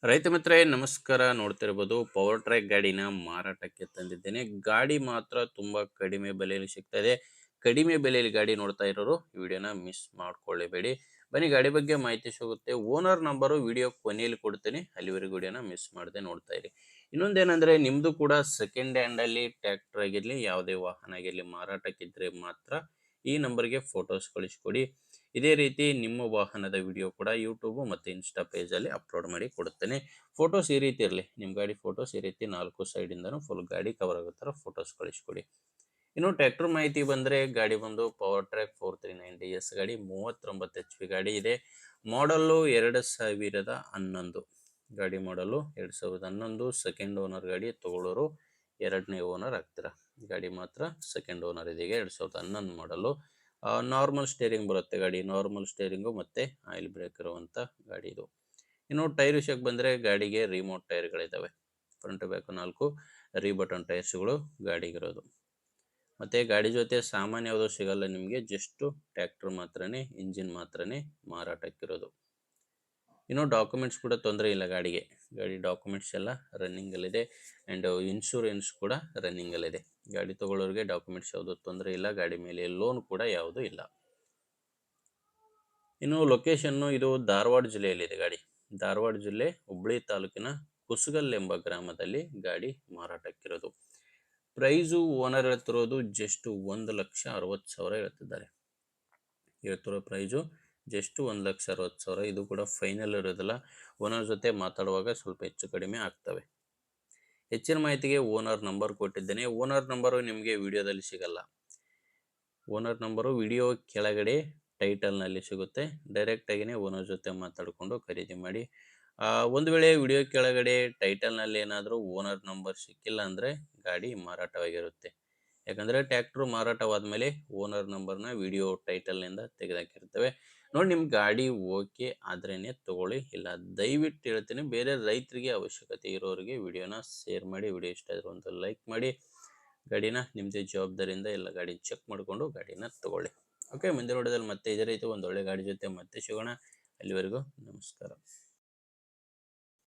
ರೈತ ಮಿತ್ರರೇ ನಮಸ್ಕಾರ. ನೋಡ್ತಿರ್ಬೋದು ಪವರ್ ಟ್ರ್ಯಾಕ್ ಗಾಡಿನ ಮಾರಾಟಕ್ಕೆ ತಂದಿದ್ದೇನೆ. ಗಾಡಿ ಮಾತ್ರ ತುಂಬಾ ಕಡಿಮೆ ಬೆಲೆಯಲ್ಲಿ ಸಿಗ್ತಾ ಇದೆ. ಕಡಿಮೆ ಬೆಲೆಯಲ್ಲಿ ಗಾಡಿ ನೋಡ್ತಾ ಇರೋರು ಈ ವಿಡಿಯೋನ ಮಿಸ್ ಮಾಡ್ಕೊಳ್ಳೇಬೇಡಿ. ಬನ್ನಿ ಗಾಡಿ ಬಗ್ಗೆ ಮಾಹಿತಿ ಸಿಗುತ್ತೆ. ಓನರ್ ನಂಬರು ವಿಡಿಯೋ ಕೊನೆಯಲ್ಲಿ ಕೊಡ್ತೇನೆ, ಅಲ್ಲಿವರೆಗೂ ವಿಡಿಯೋನ ಮಿಸ್ ಮಾಡದೆ ನೋಡ್ತಾ ಇರಿ. ಇನ್ನೊಂದೇನಂದ್ರೆ ನಿಮ್ದು ಕೂಡ ಸೆಕೆಂಡ್ ಹ್ಯಾಂಡ್ ಅಲ್ಲಿ ಟ್ರ್ಯಾಕ್ಟರ್ ಆಗಿರ್ಲಿ ಯಾವುದೇ ವಾಹನ ಆಗಿರ್ಲಿ ಮಾರಾಟಕ್ಕಿದ್ರೆ ಮಾತ್ರ ಈ ನಂಬರ್ಗೆ ಫೋಟೋಸ್ ಕಳಿಸ್ಕೊಡಿ. ಇದೇ ರೀತಿ ನಿಮ್ಮ ವಾಹನದ ವಿಡಿಯೋ ಕೂಡ ಯೂಟ್ಯೂಬ್ ಮತ್ತು ಇನ್ಸ್ಟಾ ಪೇಜಲ್ಲಿ ಅಪ್ಲೋಡ್ ಮಾಡಿ ಕೊಡುತ್ತೇನೆ. ಫೋಟೋಸ್ ಈ ರೀತಿ ಇರಲಿ, ನಿಮ್ಮ ಗಾಡಿ ಫೋಟೋಸ್ ಈ ರೀತಿ 4 ಸೈಡಿಂದನೂ ಫುಲ್ ಗಾಡಿ ಕವರ್ ಆಗೋ ಥರ ಫೋಟೋಸ್ ಕಳಿಸ್ಕೊಡಿ. ಇನ್ನು ಟ್ರ್ಯಾಕ್ಟರ್ ಮಾಹಿತಿ ಬಂದರೆ ಗಾಡಿ ಬಂದು ಪವರ್ ಟ್ರ್ಯಾಕ್ 4390 ಗಾಡಿ 39 HP ಗಾಡಿ ಇದೆ. ಮಾಡಲ್ಲು 2011 ಗಾಡಿ ಮಾಡಲು 2011 ಸೆಕೆಂಡ್ ಓನರ್ ಗಾಡಿ. ತಗೊಳ್ಳೋರು ಎರಡನೇ ಓನರ್ ಆಗ್ತೀರಾ. ಗಾಡಿ ಮಾತ್ರ ಸೆಕೆಂಡ್ ಓನರ್ ಇದೀಗ 2011 ಮಾಡಲು. ನಾರ್ಮಲ್ ಸ್ಟೇರಿಂಗ್ ಬರುತ್ತೆ ಗಾಡಿ, ನಾರ್ಮಲ್ ಸ್ಟೇರಿಂಗು ಮತ್ತು ಆಯಿಲ್ ಬ್ರೇಕ್ ಇರುವಂಥ ಗಾಡಿ ಇದು. ಇನ್ನು ಟೈರ್ ವಿಷಯಕ್ಕೆ ಬಂದರೆ ಗಾಡಿಗೆ ರಿಮೋಟ್ ಟೈರ್ಗಳಿದ್ದಾವೆ. ಫ್ರಂಟ್ ಬ್ಯಾಕ್ 4 ರೀಬಟನ್ ಟೈರ್ಸ್ಗಳು ಗಾಡಿಗಿರೋದು. ಮತ್ತು ಗಾಡಿ ಜೊತೆ ಸಾಮಾನ್ಯ ಯಾವುದೂ ಸಿಗಲ್ಲ ನಿಮಗೆ, ಜಸ್ಟು ಟ್ರ್ಯಾಕ್ಟರ್ ಮಾತ್ರನೇ, ಇಂಜಿನ್ ಮಾತ್ರನೇ ಮಾರಾಟಕ್ಕಿರೋದು. ಇನ್ನು ಡಾಕ್ಯುಮೆಂಟ್ಸ್ ಕೂಡ ತೊಂದರೆ ಇಲ್ಲ ಗಾಡಿಗೆ. ಗಾಡಿ ಡಾಕ್ಯುಮೆಂಟ್ಸ್ ಎಲ್ಲ ರನ್ನಿಂಗಲ್ಲಿದೆ ಆ್ಯಂಡ್ ಇನ್ಶೂರೆನ್ಸ್ ಕೂಡ ರನ್ನಿಂಗಲ್ಲಿದೆ. ಗಾಡಿ ತೊಗೊಳ್ಳೋರಿಗೆ ಡಾಕ್ಯುಮೆಂಟ್ಸ್ ಯಾವುದೂ ತೊಂದರೆ ಇಲ್ಲ. ಗಾಡಿ ಮೇಲೆ ಲೋನ್ ಕೂಡ ಯಾವುದೂ ಇಲ್ಲ. ಇನ್ನು ಲೊಕೇಶನ್ನು ಇದು ಧಾರವಾಡ ಜಿಲ್ಲೆಯಲ್ಲಿದೆ ಗಾಡಿ. ಧಾರವಾಡ ಜಿಲ್ಲೆ ಹುಬ್ಬಳ್ಳಿ ತಾಲೂಕಿನ ಕುಸುಗಲ್ ಎಂಬ ಗ್ರಾಮದಲ್ಲಿ ಗಾಡಿ ಮಾರಾಟಕ್ಕಿರೋದು. ಪ್ರೈಸು ಓನರ್ ಹೇಳ್ತಿರೋದು ಜಸ್ಟ್ 1,60,000 ಹೇಳ್ತಿದ್ದಾರೆ. ಹೇಳ್ತಿರೋ ಪ್ರೈಸು ಜಸ್ಟ್ 1,60,000. ಇದು ಕೂಡ ಫೈನಲ್ ಇರೋದಿಲ್ಲ. ಓನರ್ ಜೊತೆ ಮಾತಾಡುವಾಗ ಸ್ವಲ್ಪ ಹೆಚ್ಚು ಕಡಿಮೆ ಆಗ್ತವೆ. ಹೆಚ್ಚಿನ ಮಾಹಿತಿಗೆ ಓನರ್ ನಂಬರ್ ಕೊಟ್ಟಿದ್ದೇನೆ. ಓನರ್ ನಂಬರು ನಿಮಗೆ ವಿಡಿಯೋದಲ್ಲಿ ಸಿಗಲ್ಲ. ಓನರ್ ನಂಬರು ವಿಡಿಯೋ ಕೆಳಗಡೆ ಟೈಟಲ್ನಲ್ಲಿ ಸಿಗುತ್ತೆ. ಡೈರೆಕ್ಟಾಗಿಯೇ ಓನರ್ ಜೊತೆ ಮಾತಾಡಿಕೊಂಡು ಖರೀದಿ ಮಾಡಿ. ಒಂದು ವೇಳೆ ವಿಡಿಯೋ ಕೆಳಗಡೆ ಟೈಟಲ್ನಲ್ಲಿ ಏನಾದರೂ ಓನರ್ ನಂಬರ್ ಸಿಕ್ಕಿಲ್ಲ ಅಂದರೆ ಗಾಡಿ ಮಾರಾಟವಾಗಿರುತ್ತೆ. ಯಾಕಂದರೆ ಟ್ರ್ಯಾಕ್ಟ್ರು ಮಾರಾಟವಾದ ಮೇಲೆ ಓನರ್ ನಂಬರ್ನ ವಿಡಿಯೋ ಟೈಟಲ್ನಿಂದ ತೆಗೆದಾಕಿರ್ತೇವೆ. ನೋಡಿ, ನಿಮ್ಮ ಗಾಡಿ ಓಕೆ ಆದ್ರೇ ತೊಗೊಳ್ಳಿ, ಇಲ್ಲ ದಯವಿಟ್ಟು ಹೇಳ್ತೀನಿ ಬೇರೆ ರೈತರಿಗೆ ಅವಶ್ಯಕತೆ ಇರೋರಿಗೆ ವಿಡಿಯೋನ ಶೇರ್ ಮಾಡಿ. ವಿಡಿಯೋ ಇಷ್ಟ ಆದರೂ ಒಂದು ಲೈಕ್ ಮಾಡಿ. ಗಾಡಿನ ನಿಮ್ಮದೇ ಜವಾಬ್ದಾರಿಯಿಂದ ಎಲ್ಲ ಗಾಡಿ ಚೆಕ್ ಮಾಡಿಕೊಂಡು ಗಾಡಿನ ತೊಗೊಳ್ಳಿ. ಓಕೆ, ಮುಂದಿನ ವಿಡಿಯೋದಲ್ಲಿ ಮತ್ತೆ ಇದೇ ರೀತಿ ಒಂದು ಒಳ್ಳೆ ಗಾಡಿ ಜೊತೆ ಮತ್ತೆ ಸಿಗೋಣ. ಅಲ್ಲಿವರೆಗೂ ನಮಸ್ಕಾರ.